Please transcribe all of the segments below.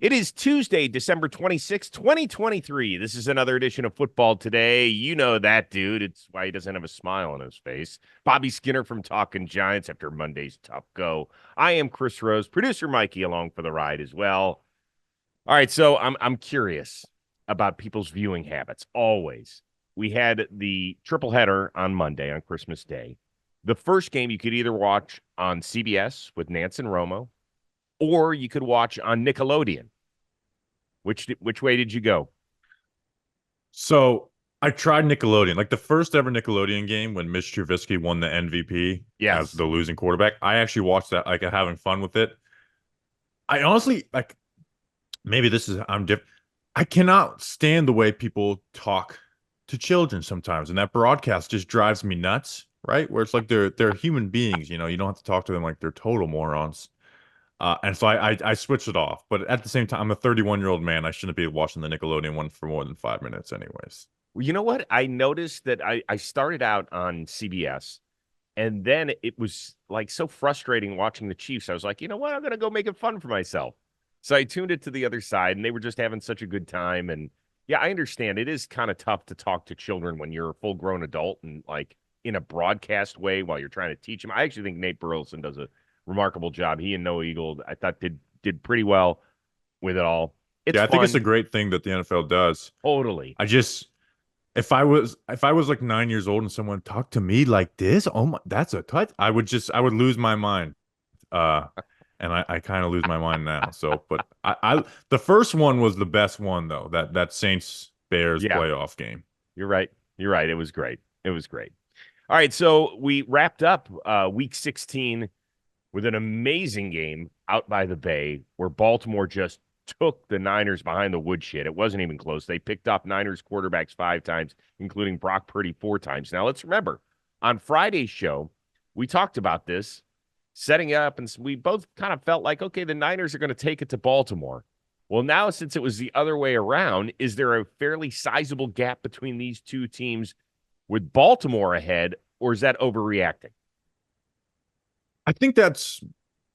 It is Tuesday, December 26th, 2023. This is another edition of Football Today. You know that dude. It's why he doesn't have a smile on his face. Bobby Skinner from Talking Giants after Monday's tough go. I am Chris Rose, producer Mikey along for the ride as well. All right, so I'm curious about people's viewing habits. Always. We had the triple header on Monday on Christmas Day. The first game you could either watch on CBS with Nance and Romo, or you could watch on Nickelodeon. Which way did you go? So I tried Nickelodeon, like the first ever Nickelodeon game when Mitch Trubisky won the MVP as Yes. the losing quarterback. I actually watched that, like having fun with it. I honestly like maybe this is I'm different. I cannot stand the way people talk to children sometimes, and that broadcast just drives me nuts. Right, where it's like they're human beings. You don't have to talk to them like they're total morons. And so I switched it off. But at the same time, I'm a 31-year-old man. I shouldn't be watching the Nickelodeon one for more than 5 minutes, anyways. Well, you know what? I noticed that I started out on CBS, and then it was like so frustrating watching the Chiefs. I was like, you know what? I'm gonna go make it fun for myself. So I tuned it to the other side, and they were just having such a good time. And yeah, I understand it is kind of tough to talk to children when you're a full grown adult and like in a broadcast way while you're trying to teach them. I actually think Nate Burleson does a remarkable job. He and Noah Eagle, I thought did pretty well with it all. It's Yeah, I think it's a fun, great thing that the NFL does. totally. I just if I was like 9 years old and someone talked to me like this, oh my, that's a touch. I would lose my mind. Uh, and I kind of lose my mind now. So, but I the first one was the best one though. That Saints Bears Yeah, playoff game. you're right. You're right. It was great. It was great. All right, so we wrapped up week 16 with an amazing game out by the Bay where Baltimore just took the Niners behind the woodshed. It wasn't even close. They picked off Niners quarterbacks 5 times, including Brock Purdy 4 times. Now, let's remember, on Friday's show, we talked about this, setting up, and we both kind of felt like, okay, the Niners are going to take it to Baltimore. Well, now, since it was the other way around, is there a fairly sizable gap between these two teams with Baltimore ahead, or is that overreacting? I think that's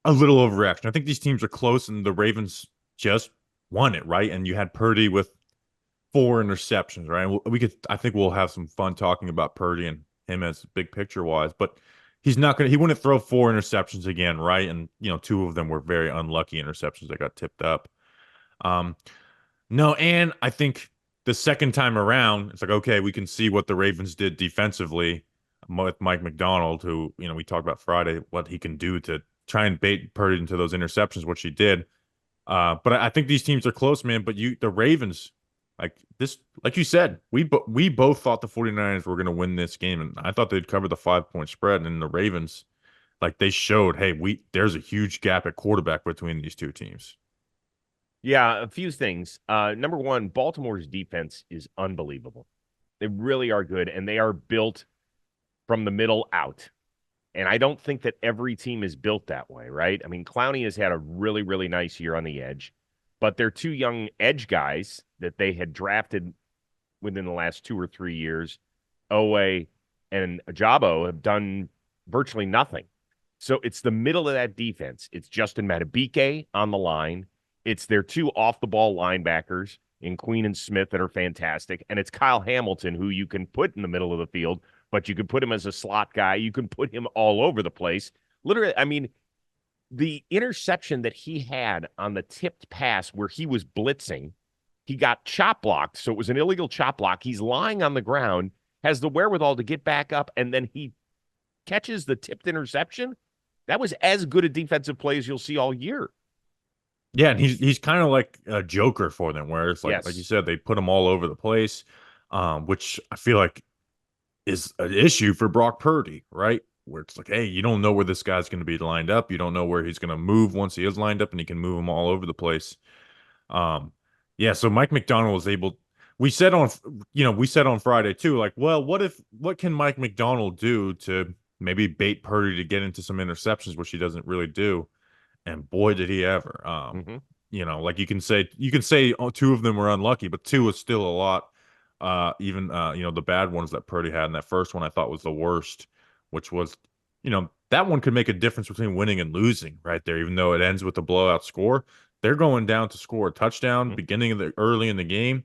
a little overreaction. I think these teams are close, and the Ravens just won it, right? And you had Purdy with 4 interceptions, right? We could, I think we'll have some fun talking about Purdy and him as big picture wise, but he wouldn't throw 4 interceptions again, right? And two of them were very unlucky interceptions that got tipped up. Um, no, and I think the second time around, it's like, okay, we can see what the Ravens did defensively with Mike McDonald, who, we talked about Friday, what he can do to try and bait Purdy into those interceptions, which he did. But I think these teams are close, man. But the Ravens, like you said, we both thought the 49ers were going to win this game, and I thought they'd cover the 5-point spread. And the Ravens, like they showed, hey, there's a huge gap at quarterback between these two teams. Yeah, a few things. Number one, Baltimore's defense is unbelievable. They really are good, and they are built from the middle out. And I don't think that every team is built that way, right? I mean, Clowney has had a really, really nice year on the edge, but they're two young edge guys that they had drafted within the last 2 or 3 years. Owe and Ajabo have done virtually nothing. So it's the middle of that defense. It's Justin Matabike on the line. It's their two off the ball linebackers in Queen and Smith that are fantastic. And it's Kyle Hamilton, who you can put in the middle of the field, but you can put him as a slot guy. You can put him all over the place. Literally, I mean, the interception that he had on the tipped pass where he was blitzing, he got chop blocked. So it was an illegal chop block. He's lying on the ground, has the wherewithal to get back up, and then he catches the tipped interception. That was as good a defensive play as you'll see all year. Yeah, and he's kind of like a joker for them, where it's like you Yes. said, they put him all over the place, which I feel like is an issue for Brock Purdy, right? Where it's like, hey, you don't know where this guy's going to be lined up. You don't know where he's going to move once he is lined up, and he can move him all over the place. Um, yeah. So Mike McDonald was able. We said on Friday too, like, well, what can Mike McDonald do to maybe bait Purdy to get into some interceptions, which he doesn't really do. And boy, did he ever. Mm-hmm. Like you can say two of them were unlucky, but two is still a lot. Even the bad ones that Purdy had in that first one I thought was the worst, which was, that one could make a difference between winning and losing right there, even though it ends with a blowout score. they're going down to score a touchdown Mhm. beginning of the early in the game,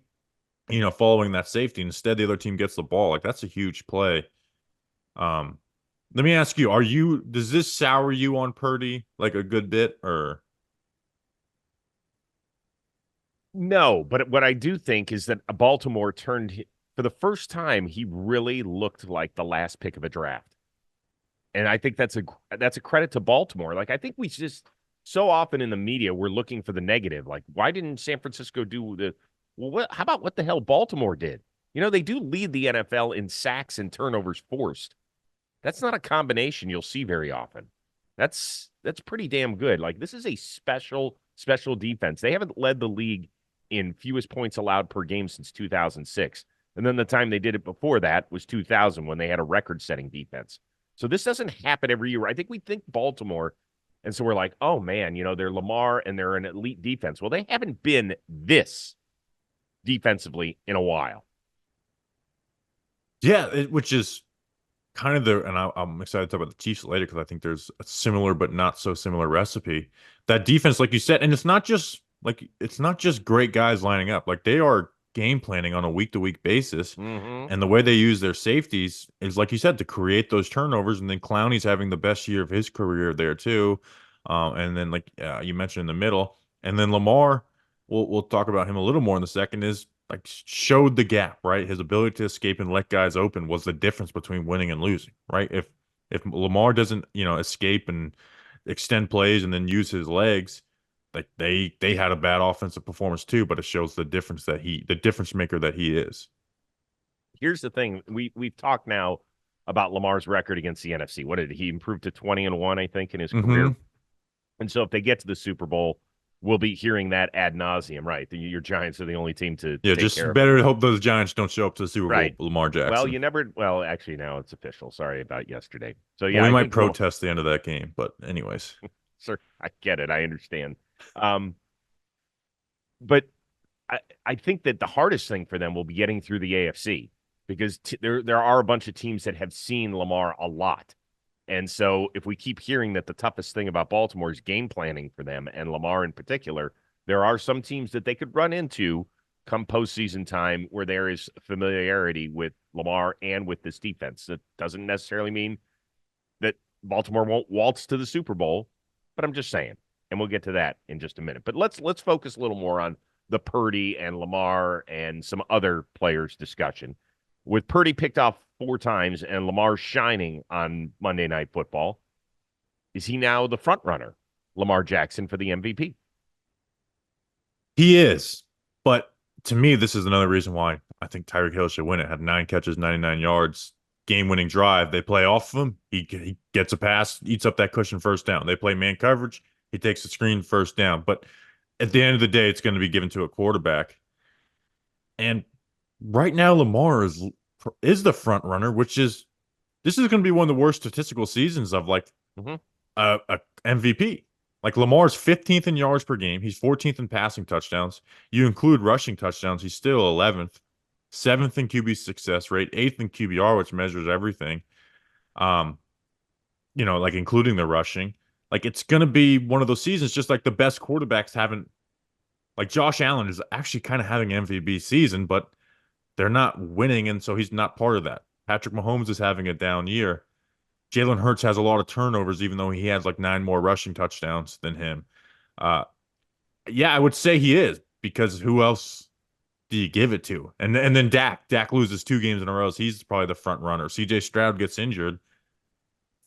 following that safety. Instead, the other team gets the ball. Like that's a huge play. Um, Let me ask you, does this sour you on Purdy like a good bit or No, but what I do think is that Baltimore for the first time, he really looked like the last pick of a draft. And I think that's a credit to Baltimore. Like I think we just so often in the media we're looking for the negative. Like why didn't San Francisco do the well? How about what the hell Baltimore did? They do lead the NFL in sacks and turnovers forced. That's not a combination you'll see very often. That's pretty damn good. Like this is a special defense. They haven't led the league in fewest points allowed per game since 2006. And then the time they did it before that was 2000 when they had a record-setting defense. So this doesn't happen every year. I think we think Baltimore, and so we're like, oh man, they're Lamar and they're an elite defense. Well, they haven't been this defensively in a while. yeah, which is kind of and I'm excited to talk about the Chiefs later because I think there's a similar but not so similar recipe. That defense, like you said, and it's not just great guys lining up. Like they are game planning on a week to week basis, Mm-hmm. and the way they use their safeties is like you said to create those turnovers. And then Clowney's having the best year of his career there too, and then like you mentioned in the middle, and then Lamar. We'll talk about him a little more in the second. Is like showed the gap, right? His ability to escape and let guys open was the difference between winning and losing, right? If Lamar doesn't, escape and extend plays and then use his legs, like they had a bad offensive performance too, but it shows the difference maker that he is. Here's the thing: we've talked now about Lamar's record against the NFC. What did he improve to 20-1, I think, in his career? Mm-hmm. And so if they get to the Super Bowl, we'll be hearing that ad nauseum, right? Your Giants are the only team to Yeah, take care just of them. better to hope those Giants don't show up to the Super Bowl Right. with Lamar Well, Jackson. actually, now it's official. Sorry about yesterday. So, Well, yeah, we I might think Lamar, protest the end of that game, but anyways. sir, I get it. I understand. Um, but I think that the hardest thing for them will be getting through the AFC because there are a bunch of teams that have seen Lamar a lot. And so if we keep hearing that the toughest thing about Baltimore is game planning for them and Lamar in particular, there are some teams that they could run into come postseason time where there is familiarity with Lamar and with this defense. That doesn't necessarily mean that Baltimore won't waltz to the Super Bowl, but I'm just saying. And we'll get to that in just a minute. But let's focus a little more on the Purdy and Lamar and some other players discussion. With Purdy picked off 4 times and Lamar shining on Monday Night Football, is he now the front runner, Lamar Jackson, for the MVP? He is. But to me, this is another reason why I think Tyreek Hill should win it. Had 9 catches, 99 yards, game-winning drive. They play off of him. He gets a pass, eats up that cushion first down. They play man coverage. He takes a screen first down. But at the end of the day, it's going to be given to a quarterback. And right now, Lamar is the front runner, which is this is going to be one of the worst statistical seasons of like Mm-hmm. a MVP. Like Lamar's 15th in yards per game. He's 14th in passing touchdowns. You include rushing touchdowns, he's still 11th, 7th in QB success rate, 8th in QBR, which measures everything. Um, like including the rushing. Like it's gonna be one of those seasons, just like the best quarterbacks haven't. Like Josh Allen is actually kind of having an MVP season, but they're not winning, and so he's not part of that. Patrick Mahomes is having a down year. Jalen Hurts has a lot of turnovers, even though he has like 9 more rushing touchdowns than him. Uh, yeah, I would say he is because who else do you give it to? And then Dak loses 2 games in a row. So he's probably the front runner. CJ Stroud gets injured.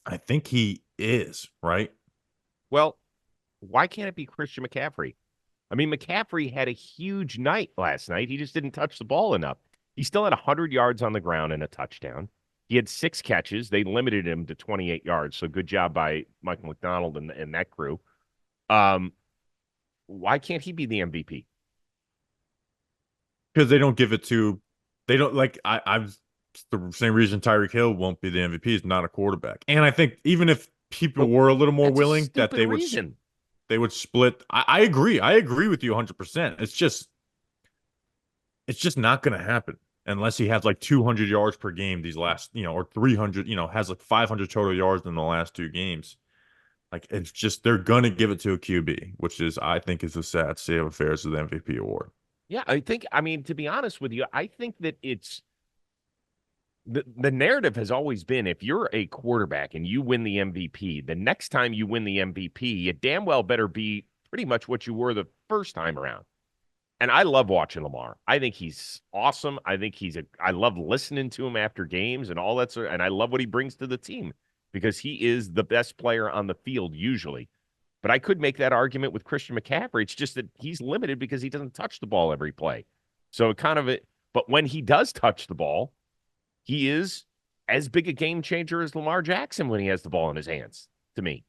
I think he is, right? Well, why can't it be Christian McCaffrey? I mean, McCaffrey had a huge night last night. He just didn't touch the ball enough. He still had 100 yards on the ground and a touchdown. He had 6 catches. They limited him to 28 yards. So good job by Michael McDonald and that crew. Um, why can't he be the MVP? Because they don't give it to they don't like I'm the same reason Tyreek Hill won't be the MVP is not a quarterback. And I think even if people But were a little more that's a willing that stupid reason. they would split. I agree. I agree with you 100%. It's just not going to happen unless he has like 200 yards per game these last, or 300, has like 500 total yards in the last 2 games. Like it's just they're gonna give it to a QB, which is I think is a sad state of affairs of the MVP award. Yeah, I mean, to be honest with you, I think that it's the narrative has always been if you're a quarterback and you win the MVP, the next time you win the MVP, you damn well better be pretty much what you were the first time around. And I love watching Lamar. I think he's awesome. I love listening to him after games and all that sort, and I love what he brings to the team because he is the best player on the field usually. But I could make that argument with Christian McCaffrey. It's just that he's limited because he doesn't touch the ball every play. So but when he does touch the ball, he is as big a game changer as Lamar Jackson when he has the ball in his hands, to me.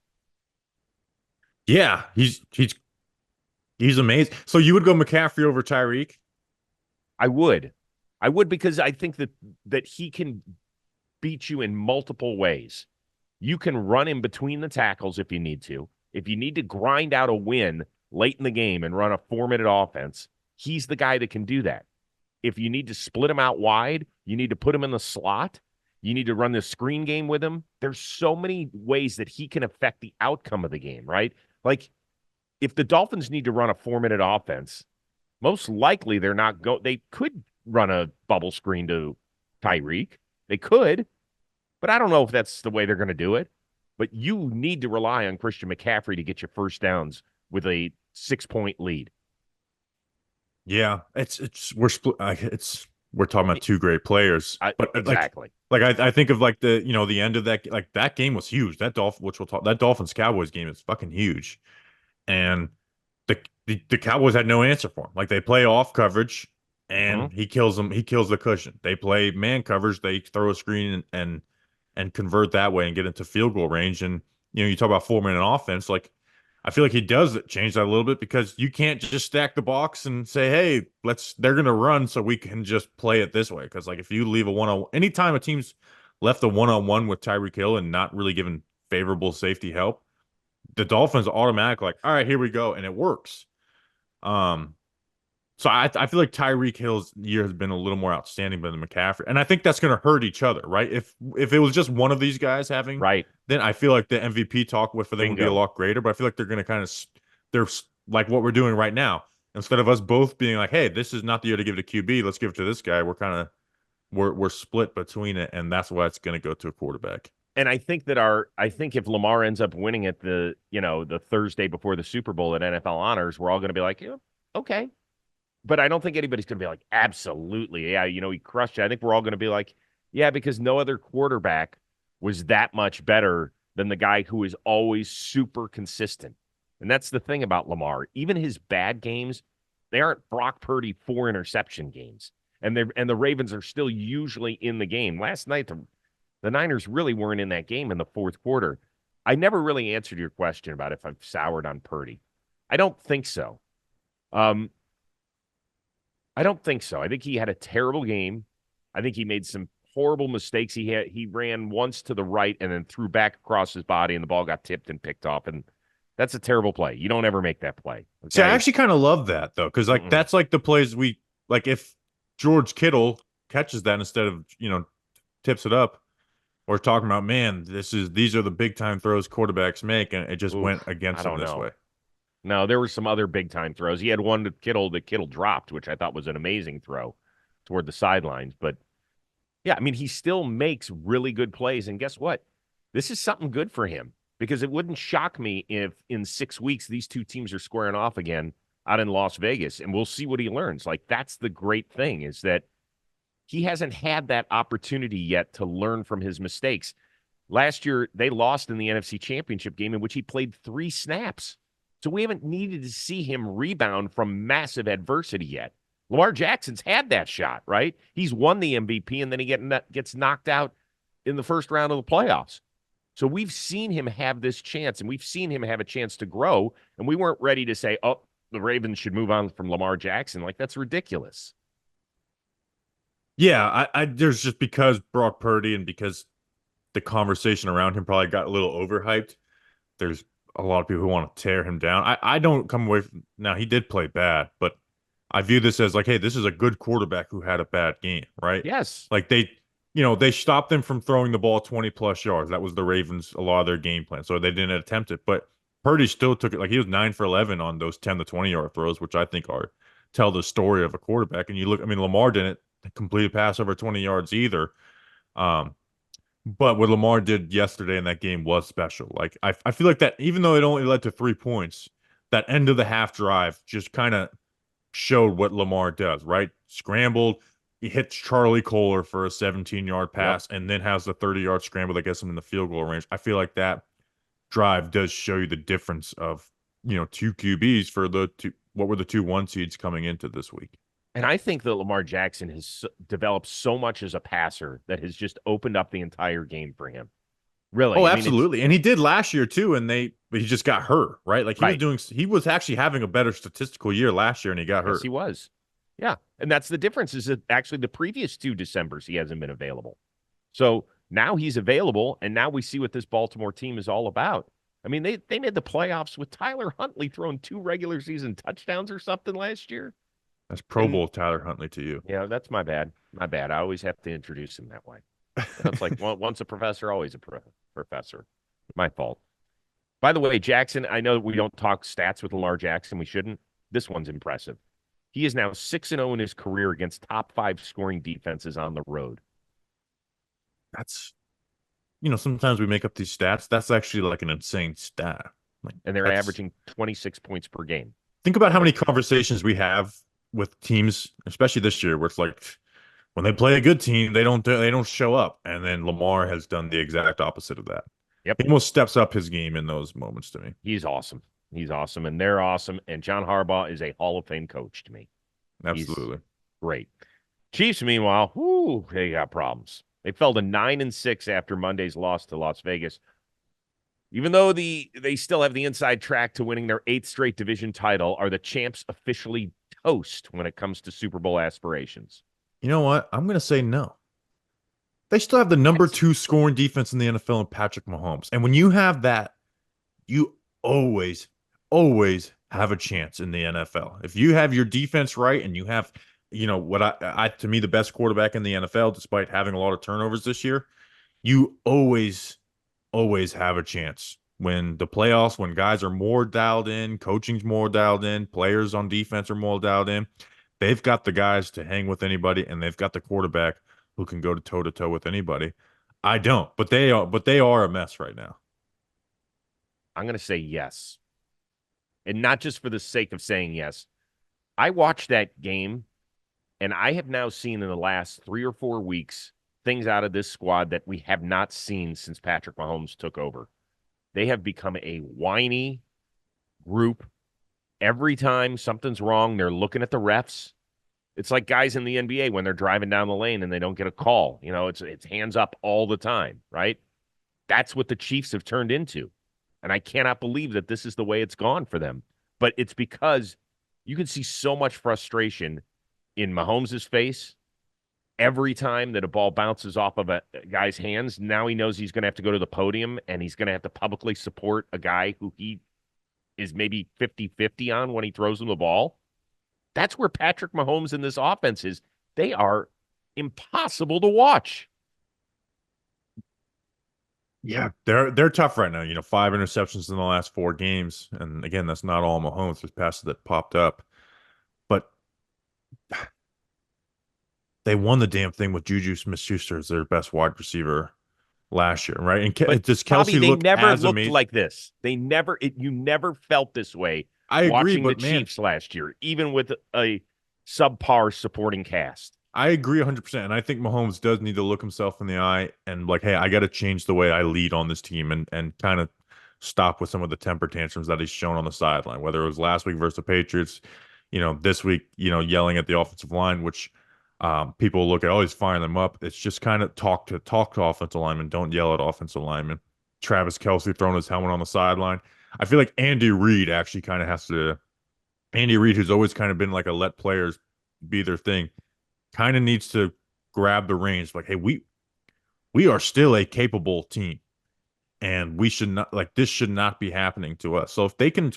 Yeah, he's amazing. So you would go McCaffrey over Tyreek? I would. I would because I think that he can beat you in multiple ways. You can run in between the tackles if you need to. If you need to grind out a win late in the game and run a 4-minute offense, he's the guy that can do that. If you need to split him out wide, you need to put him in the slot. You need to run the screen game with him. There's so many ways that he can affect the outcome of the game, right? Like if the Dolphins need to run a 4-minute offense, most likely they could run a bubble screen to Tyreek. They could, but I don't know if that's the way they're going to do it. But you need to rely on Christian McCaffrey to get your first downs with a 6-point lead. Yeah, it's we're split. We're talking about two great players, but Exactly. I think of like the end of that game was huge. That Dolphins Cowboys game is fucking huge, and the Cowboys had no answer for him. Like they play off coverage, and he kills them. He kills the cushion. They play man coverage. They throw a screen and convert that way and get into field goal range. And you talk about 4-minute offense, like. I feel like he does change that a little bit because you can't just stack the box and say, hey, they're going to run so we can just play it this way. Because, like, if you leave a one-on-one, anytime a team's left a one-on-one with Tyreek Hill and not really given favorable safety help, the Dolphins automatically like, all right, here we go. And it works. So I feel like Tyreek Hill's year has been a little more outstanding than McCaffrey, and I think that's going to hurt each other, right? If it was just one of these guys having, right, then I feel like the MVP talk for them would be a lot greater. But I feel like they're going to they're like what we're doing right now. Instead of us both being like, hey, this is not the year to give it to QB, let's give it to this guy. We're split between it, and that's why it's going to go to a quarterback. And I think if Lamar ends up winning it the Thursday before the Super Bowl at NFL Honors, we're all going to be like, yeah, okay. But I don't think anybody's going to be like, absolutely, yeah, he crushed it. I think we're all going to be like, yeah, because no other quarterback was that much better than the guy who is always super consistent. And that's the thing about Lamar. Even his bad games, they aren't Brock Purdy 4-interception games. And the Ravens are still usually in the game. Last night, the Niners really weren't in that game in the fourth quarter. I never really answered your question about if I've soured on Purdy. I don't think so. I don't think so. I think he had a terrible game. I think he made some horrible mistakes. He ran once to the right and then threw back across his body, and the ball got tipped and picked off. And that's a terrible play. You don't ever make that play. Okay? See, I actually kind of love that though, because that's like the plays we like. If George Kittle catches that instead of tips it up, we're talking about, man, these are the big time throws quarterbacks make, and it just went against him this way. No, there were some other big time throws. He had one that Kittle dropped, which I thought was an amazing throw toward the sidelines. But yeah, I mean, he still makes really good plays. And guess what? This is something good for him because it wouldn't shock me if in 6 weeks these two teams are squaring off again out in Las Vegas, and we'll see what he learns. Like, that's the great thing, is that he hasn't had that opportunity yet to learn from his mistakes. Last year, they lost in the NFC Championship game in which he played 3 snaps. So we haven't needed to see him rebound from massive adversity yet. Lamar Jackson's had that shot, right? He's won the MVP, and then he gets knocked out in the first round of the playoffs. So we've seen him have this chance, and we've seen him have a chance to grow, and we weren't ready to say, oh, the Ravens should move on from Lamar Jackson. Like, that's ridiculous. Yeah, I there's just because Brock Purdy and because the conversation around him probably got a little overhyped. There's a lot of people who want to tear him down. I don't come away from now. He did play bad, but I view this as like, hey, this is a good quarterback who had a bad game, right? Yes. Like they stopped them from throwing the ball 20 plus yards. That was the Ravens, a lot of their game plan. So they didn't attempt it. But Purdy still took it. Like he was 9 for 11 on those 10 to 20-yard throws, which I think tell the story of a quarterback. And you look, I mean, Lamar didn't complete a pass over 20 yards either. Um, but what Lamar did yesterday in that game was special. Like I feel like that, even though it only led to 3 points, that end of the half drive just kind of showed what Lamar does, right? Scrambled, he hits Charlie Kohler for a 17-yard Yep. pass, and then has the 30-yard scramble that gets him in the field goal range. I feel like that drive does show you the difference of, two QBs for the two, what were the two one seeds coming into this week. And I think that Lamar Jackson has developed so much as a passer that has just opened up the entire game for him. Oh, Really. I mean, it's absolutely. And he did last year too, but he just got hurt, right? Like right. he was actually having a better statistical year last year and he got Yes, hurt. he was. Yeah. And that's the difference is that actually the previous 2 Decembers he hasn't been available. So now he's available, and now we see what this Baltimore team is all about. I mean, they made the playoffs with Tyler Huntley throwing 2 regular season touchdowns or something last year. That's Pro And Bowl Tyler Huntley to you. yeah, that's my bad. My bad. I always have to introduce him that way. It's like once a professor, always a professor. My fault. By the way, Jackson, I know we don't talk stats with Lamar Jackson. We shouldn't. This one's impressive. He is now 6-0 in his career against top 5 scoring defenses on the road. That's sometimes we make up these stats. That's actually like an insane stat. Like And they're that's averaging 26 points per game. think about how many Like, conversations we have with teams, especially this year, where it's like when they play a good team, they don't show up. And then Lamar has done the exact opposite of that. yep, He almost steps up his game in those moments to me. he's awesome. He's awesome, and they're awesome. And John Harbaugh is a Hall of Fame coach to me. He's Absolutely. great. Chiefs, meanwhile, whoo, they got problems. They fell to 9-6 after Monday's loss to Las Vegas. Even though they still have the inside track to winning their 8th straight division title, are the champs officially toast when it comes to Super Bowl aspirations? You know what? I'm going to say no. They still have the number What? 2 scoring defense in the NFL in Patrick Mahomes. And when you have that, you always, always have a chance in the NFL. If you have your defense right and you have, what I to me, the best quarterback in the NFL, despite having a lot of turnovers this year, you always, always have a chance. When the playoffs, when guys are more dialed in, coaching's more dialed in, players on defense are more dialed in, they've got the guys to hang with anybody, and they've got the quarterback who can go toe to toe with anybody. I don't, but they are a mess right now. I'm going to say yes. And not just for the sake of saying yes. I watched that game, and I have now seen in the last 3 or 4 weeks things out of this squad that we have not seen since Patrick Mahomes took over. They have become a whiny group. Every time something's wrong, they're looking at the refs. It's like guys in the NBA when they're driving down the lane and they don't get a call. It's hands up all the time, right? That's what the Chiefs have turned into. And I cannot believe that this is the way it's gone for them. But it's because you can see so much frustration in Mahomes' face every time that a ball bounces off of a guy's hands. Now he knows he's going to have to go to the podium and he's going to have to publicly support a guy who he is maybe 50-50 on when he throws him the ball. That's where Patrick Mahomes and this offense is. They are impossible to watch. Yeah, they're tough right now. 5 interceptions in the last 4 games, and again, that's not all Mahomes. There's passes that popped up, but they won the damn thing with Juju Smith-Schuster as their best wide receiver last year, right? And But does Bobby, Kelsey they look never as looked amazing? like this. You never felt this way I agree, watching the but man, Chiefs last year, even with a subpar supporting cast. I agree 100%. And I think Mahomes does need to look himself in the eye and like, hey, I got to change the way I lead on this team and kind of stop with some of the temper tantrums that he's shown on the sideline, whether it was last week versus the Patriots, this week, yelling at the offensive line, which people look at, oh, he's firing them up. It's just kind of talk to offensive linemen. Don't yell at offensive linemen. Travis Kelce throwing his helmet on the sideline. I feel like Andy Reid actually kind of has to. Andy Reid, who's always kind of been like a let players be their thing, kind of needs to grab the reins. Like, hey, we are still a capable team, and we should not like this should not be happening to us. So if they can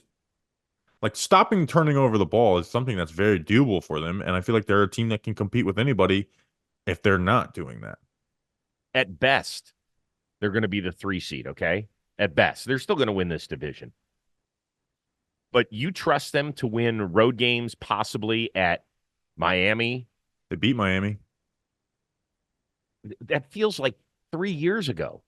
like stopping turning over the ball is something that's very doable for them, and I feel like they're a team that can compete with anybody if they're not doing that. At best, they're going to be the 3 seed, okay? At best, they're still going to win this division. But you trust them to win road games possibly at Miami? They beat Miami. That feels like 3 years ago.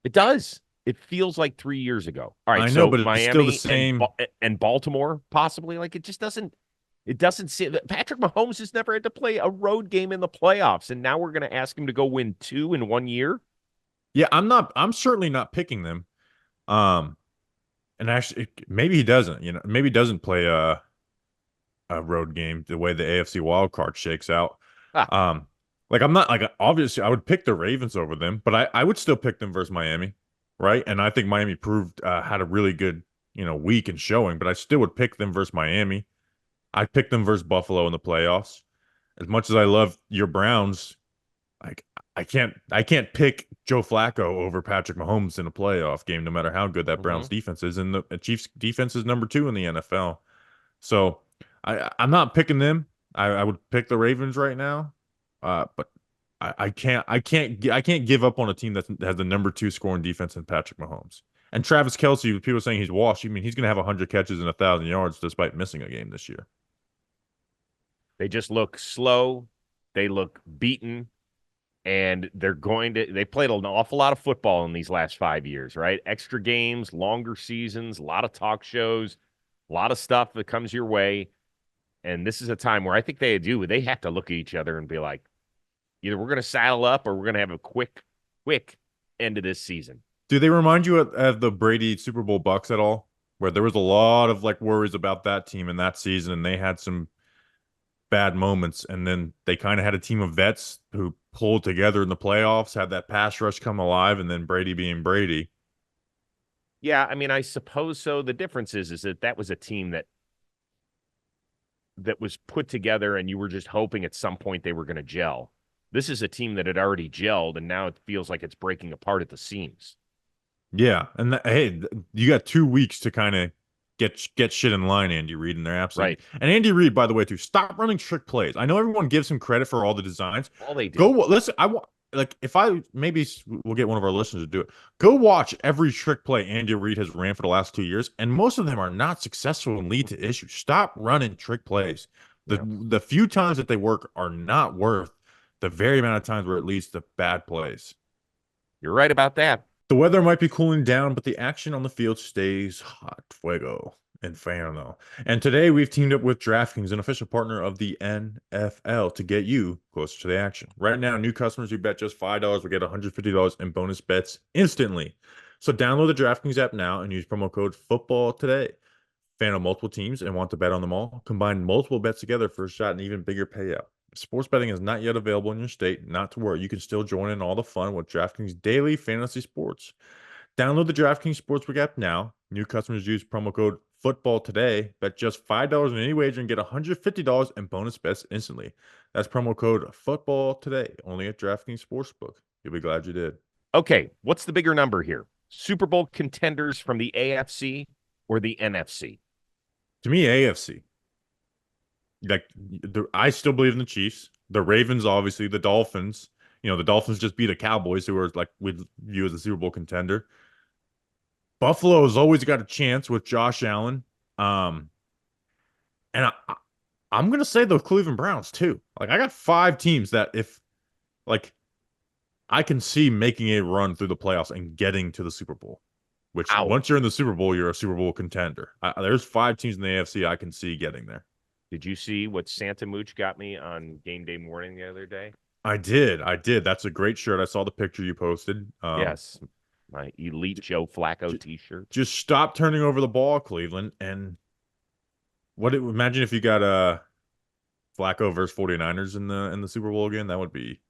It does. It feels like 3 years ago. All right, I know, so but it's still the Miami and same. and Baltimore possibly, like, it just doesn't. It doesn't seem that Patrick Mahomes has never had to play a road game in the playoffs, and now we're going to ask him to go win 2 in 1 year. Yeah, I'm certainly not picking them. Um, and actually, maybe he doesn't. Maybe he doesn't play a road game the way the AFC wild card shakes out. Ah, Um, like I'm not like obviously I would pick the Ravens over them, but I would still pick them versus Miami, right? And I think Miami proved had a really good week and showing, but I still would pick them versus Miami. I'd pick them versus Buffalo in the playoffs. As much as I love your Browns, like I can't pick Joe Flacco over Patrick Mahomes in a playoff game, no matter how good that mm-hmm. Browns defense is, and the Chiefs defense is number 2 in the NFL. So I'm not picking them. I would pick the Ravens right now, but I can't give up on a team that has the number 2 scoring defense in Patrick Mahomes and Travis Kelce. With people saying he's washed, I mean he's going to have 100 catches and 1,000 yards despite missing a game this year. They just look slow. They look beaten. And they played an awful lot of football in these last 5 years, right? Extra games, longer seasons, a lot of talk shows, a lot of stuff that comes your way. And this is a time where I think they have to look at each other and be like, either we're going to saddle up or we're going to have a quick end of this season. Do they remind you of the Brady Super Bowl Bucks at all? Where there was a lot of like worries about that team in that season, and they had some bad moments, and then they kind of had a team of vets who pulled together in the playoffs, had that pass rush come alive, and then Brady being Brady. Yeah, I mean, I suppose so. The difference is that was a team that was put together and you were just hoping at some point they were going to gel. This is a team that had already gelled and now it feels like it's breaking apart at the seams. Yeah, and hey, you got 2 weeks to kind of get shit in line, Andy Reid, and they're absolutely. Right. And Andy Reid, by the way, too, stop running trick plays. I know everyone gives him credit for all the designs. All they Go do. listen. I want like if I maybe we'll get one of our listeners to do it. Go watch every trick play Andy Reid has ran for the last 2 years, and most of them are not successful and lead to issues. Stop running trick plays. The Yeah. the few times that they work are not worth the very amount of times where it leads to bad plays. You're right about that. The weather might be cooling down, but the action on the field stays hot. Fuego. Inferno. And today we've teamed up with DraftKings, an official partner of the NFL, to get you closer to the action. Right now, new customers who bet just $5 will get $150 in bonus bets instantly. So download the DraftKings app now and use promo code football today. Fan of multiple teams and want to bet on them all? Combine multiple bets together for a shot and even bigger payout. Sports betting is not yet available in your state. Not to worry, you can still join in all the fun with DraftKings Daily Fantasy Sports. Download the DraftKings Sportsbook app now. New customers use promo code football today. Bet just $5 on any wager and get $150 in bonus bets instantly. That's promo code football today, only at DraftKings Sportsbook. You'll be glad you did. Okay, what's the bigger number here? Super Bowl contenders from the AFC or the NFC? To me, AFC. Like I still believe in the Chiefs. The Ravens, obviously, the Dolphins. The Dolphins just beat the Cowboys, who are like we view as a Super Bowl contender. Buffalo has always got a chance with Josh Allen. And I'm gonna say the Cleveland Browns too. Like I got 5 teams that if like I can see making a run through the playoffs and getting to the Super Bowl. Which Ow. once you're in the Super Bowl, you're a Super Bowl contender. There's 5 teams in the AFC I can see getting there. Did you see what Santa Mooch got me on game day morning the other day? I did. That's a great shirt. I saw the picture you posted. Yes. My Elite Joe Flacco t-shirt. Just stop turning over the ball, Cleveland. And imagine if you got Flacco versus 49ers in the Super Bowl again. That would be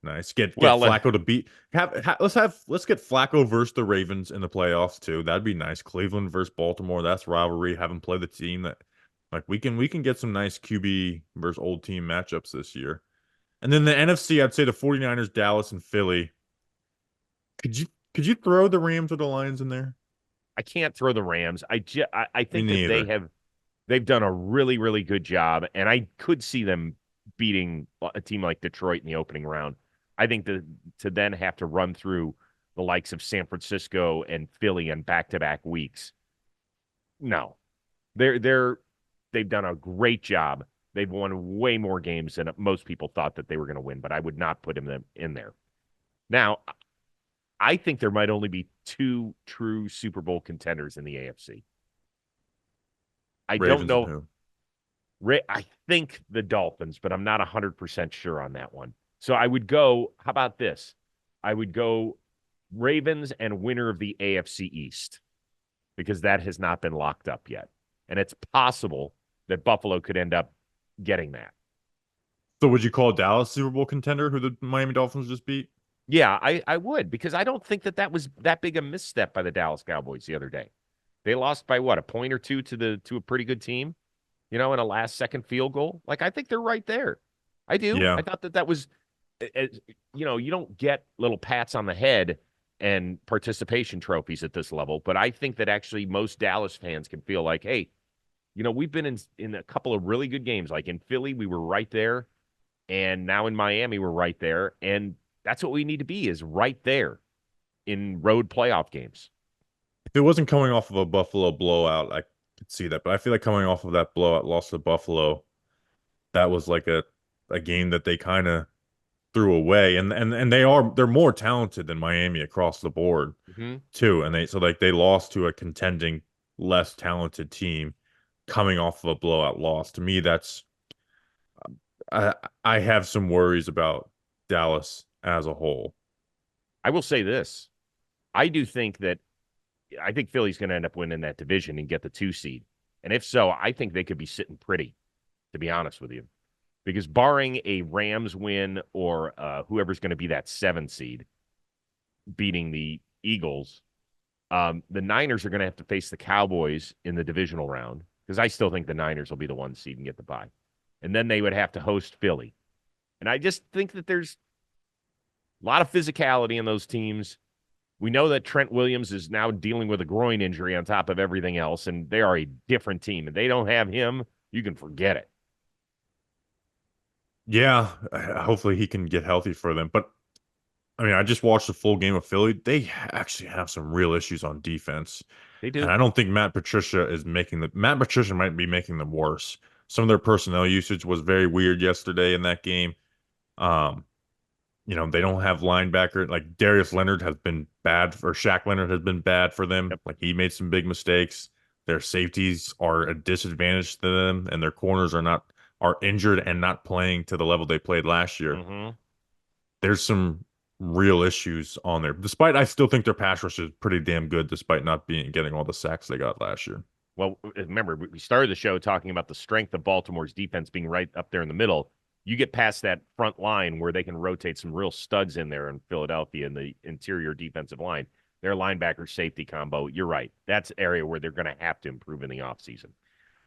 nice. Get Flacco to beat. Let's get Flacco versus the Ravens in the playoffs too. That'd be nice. Cleveland versus Baltimore. That's rivalry. Have them play the team that like we can get some nice QB versus old team matchups this year. And then the NFC, I'd say the 49ers, Dallas, and Philly. Could you throw the Rams or the Lions in there? I can't throw the Rams. I think Me that neither. they've done a really, really good job, and I could see them beating a team like Detroit in the opening round. I think to then have to run through the likes of San Francisco and Philly on back-to-back weeks. No. They've done a great job. They've won way more games than most people thought that they were going to win, but I would not put them in there. Now, I think there might only be two true Super Bowl contenders in the AFC. I don't Ravens and know. who? I think the Dolphins, but I'm not 100% sure on that one. So I would go, how about this? I would go Ravens and winner of the AFC East because that has not been locked up yet. And it's possible that Buffalo could end up getting that. So would you call Dallas Super Bowl contender who the Miami Dolphins just beat? Yeah, I would because I don't think that was that big a misstep by the Dallas Cowboys the other day. They lost by what, a point or two to a pretty good team, in a last second field goal. Like I think they're right there. I do. Yeah. I thought that was, you don't get little pats on the head and participation trophies at this level, but I think that actually most Dallas fans can feel like, hey, we've been in a couple of really good games. Like in Philly, we were right there, and now in Miami, we're right there, and that's what we need to be, is right there in road playoff games. If it wasn't coming off of a Buffalo blowout, I could see that. But I feel like coming off of that blowout loss to Buffalo, that was like a game that they kind of threw away. And they're more talented than Miami across the board Mm-hmm. too. And they lost to a contending less talented team coming off of a blowout loss. To me, that's I I have some worries about Dallas as a whole. I will say this. I do think that I think Philly's going to end up winning that division and get the 2 seed. And if so, I think they could be sitting pretty, to be honest with you. Because barring a Rams win or whoever's going to be that 7 seed beating the Eagles, the Niners are going to have to face the Cowboys in the divisional round because I still think the Niners will be the 1 seed and get the bye. And then they would have to host Philly. And I just think that there's a lot of physicality in those teams. We know that Trent Williams is now dealing with a groin injury on top of everything else, and they are a different team. And they don't have him, you can forget it. Yeah, hopefully he can get healthy for them. But I mean, I just watched the full game of Philly. They actually have some real issues on defense. They And do. I don't think Matt Patricia might be making them worse. Some of their personnel usage was very weird yesterday in that game. Um, they don't have linebacker. Like Darius Leonard has been bad, or Shaq Leonard has been bad for them. Yep. Like he made some big mistakes. Their safeties are a disadvantage to them, and their corners are injured and not playing to the level they played last year. Mm-hmm. There's some real issues on there. Despite I still think their pass rush is pretty damn good, despite not getting all the sacks they got last year. Well, remember, we started the show talking about the strength of Baltimore's defense being right up there in the middle. You get past that front line where they can rotate some real studs in there in Philadelphia in the interior defensive line. Their linebacker safety combo, you're right. That's an area where they're going to have to improve in the offseason.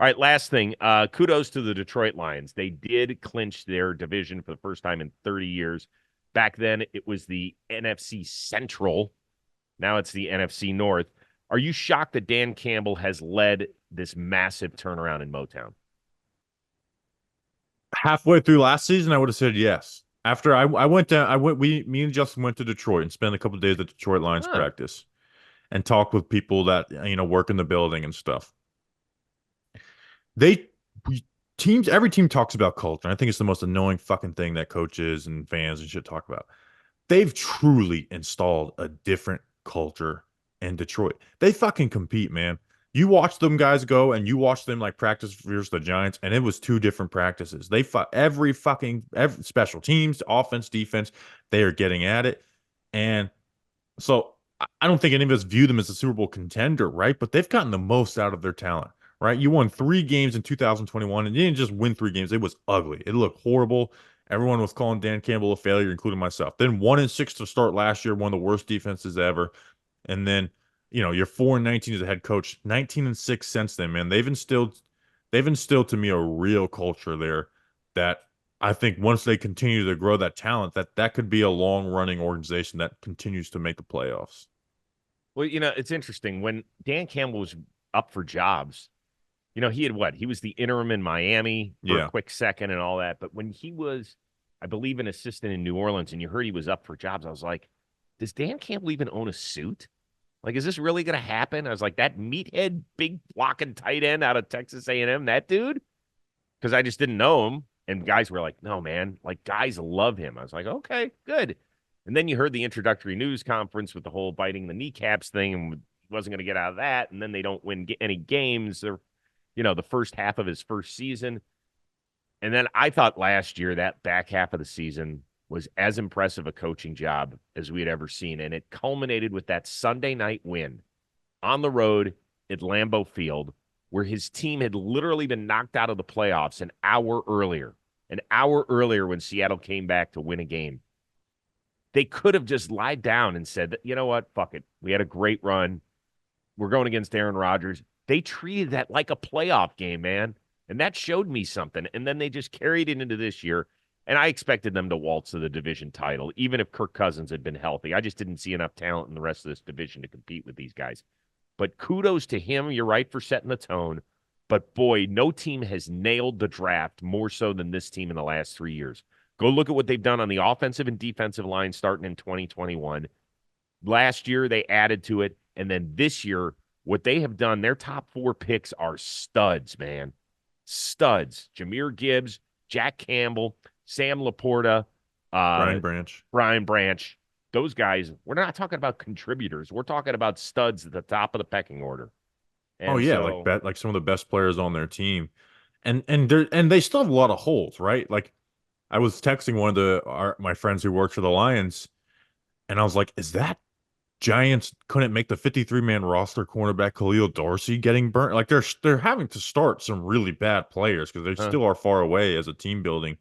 All right, last thing. Kudos to the Detroit Lions. They did clinch their division for the first time in 30 years. Back then, it was the NFC Central. Now it's the NFC North. Are you shocked that Dan Campbell has led this massive turnaround in Motown? Halfway through last season, I would have said yes. After I went down, me and Justin went to Detroit and spent a couple of days at Detroit Lions practice and talked with people that work in the building and stuff. Every team talks about culture. I think it's the most annoying fucking thing that coaches and fans and shit talk about. They've truly installed a different culture in Detroit. They fucking compete, man. You watch them guys go and you watch them like practice versus the Giants, and it was 2 different practices. They fought every special teams, offense, defense. They are getting at it. And so I don't think any of us view them as a Super Bowl contender, right? But they've gotten the most out of their talent, right? You won 3 games in 2021, and you didn't just win 3 games. It was ugly. It looked horrible. Everyone was calling Dan Campbell a failure, including myself. Then 1-6 to start last year, one of the worst defenses ever. And then, you're 4-19 as a head coach, 19-6 since then, man. They've instilled to me a real culture there that I think once they continue to grow that talent, that could be a long-running organization that continues to make the playoffs. Well, it's interesting. When Dan Campbell was up for jobs, he had what? He was the interim in Miami for a Yeah. quick second and all that. But when he was, I believe, an assistant in New Orleans, and you heard he was up for jobs, I was like, does Dan Campbell even own a suit? Like, is this really going to happen? I was like, that meathead, big blocking tight end out of Texas A&M, that dude? Because I just didn't know him. And guys were like, no, man, like guys love him. I was like, okay, good. And then you heard the introductory news conference with the whole biting the kneecaps thing and wasn't going to get out of that. And then they don't win any games or, the first half of his first season. And then I thought last year that back half of the season was as impressive a coaching job as we had ever seen. And it culminated with that Sunday night win on the road at Lambeau Field, where his team had literally been knocked out of the playoffs an hour earlier. An hour earlier when Seattle came back to win a game. They could have just lied down and said, you know what, fuck it. We had a great run. We're going against Aaron Rodgers. They treated that like a playoff game, man. And that showed me something. And then they just carried it into this year. And I expected them to waltz to the division title, even if Kirk Cousins had been healthy. I just didn't see enough talent in the rest of this division to compete with these guys. But kudos to him. You're right for setting the tone. But boy, no team has nailed the draft more so than this team in the last 3 years. Go look at what they've done on the offensive and defensive line starting in 2021. Last year, they added to it. And then this year, what they have done, their top 4 picks are studs, man. Studs. Jahmyr Gibbs, Jack Campbell, Sam Laporta, Brian Branch. Brian Branch. Those guys, we're not talking about contributors. We're talking about studs at the top of the pecking order. Oh And yeah, so, like some of the best players on their team. And they still have a lot of holes, right? Like I was texting one of my friends who works for the Lions, and I was like, is that Giants couldn't make the 53-man roster cornerback Khalil Dorsey getting burnt? Like they're having to start some really bad players because they still are far away as a team building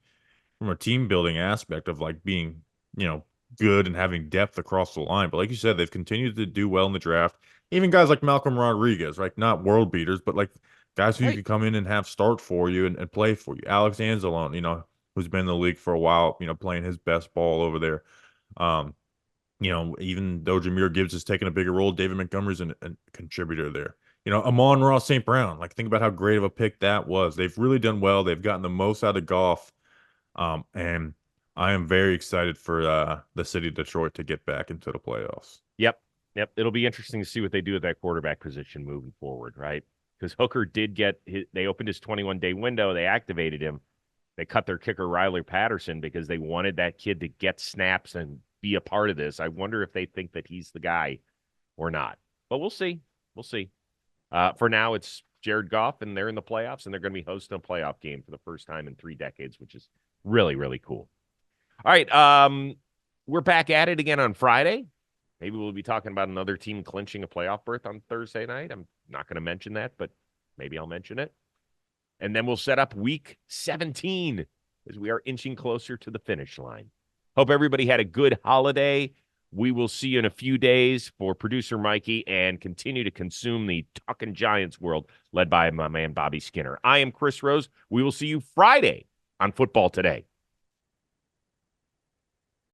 from a team building aspect of like being, good and having depth across the line. But like you said, they've continued to do well in the draft. Even guys like Malcolm Rodriguez, right? Not world beaters, but like guys who you right. could come in and have start for you and play for you. Alex Anzalone, who's been in the league for a while, playing his best ball over there. Um, even though Jahmyr Gibbs has taken a bigger role, David Montgomery's a contributor there. Amon-Ra St. Brown, like think about how great of a pick that was. They've really done well. They've gotten the most out of Goff. And I am very excited for the city of Detroit to get back into the playoffs. Yep. Yep. It'll be interesting to see what they do at that quarterback position moving forward, right? Because Hooker did they opened his 21-day window. They activated him. They cut their kicker, Ryler Patterson, because they wanted that kid to get snaps and be a part of this. I wonder if they think that he's the guy or not. But we'll see. We'll see. For now, it's Jared Goff, and they're in the playoffs, and they're going to be hosting a playoff game for the first time in 3 decades, which is really, really cool. All right. We're back at it again on Friday. Maybe we'll be talking about another team clinching a playoff berth on Thursday night. I'm not going to mention that, but maybe I'll mention it. And then we'll set up week 17 as we are inching closer to the finish line. Hope everybody had a good holiday. We will see you in a few days for producer Mikey and continue to consume the Talkin' Giants world led by my man Bobby Skinner. I am Chris Rose. We will see you Friday on Football Today.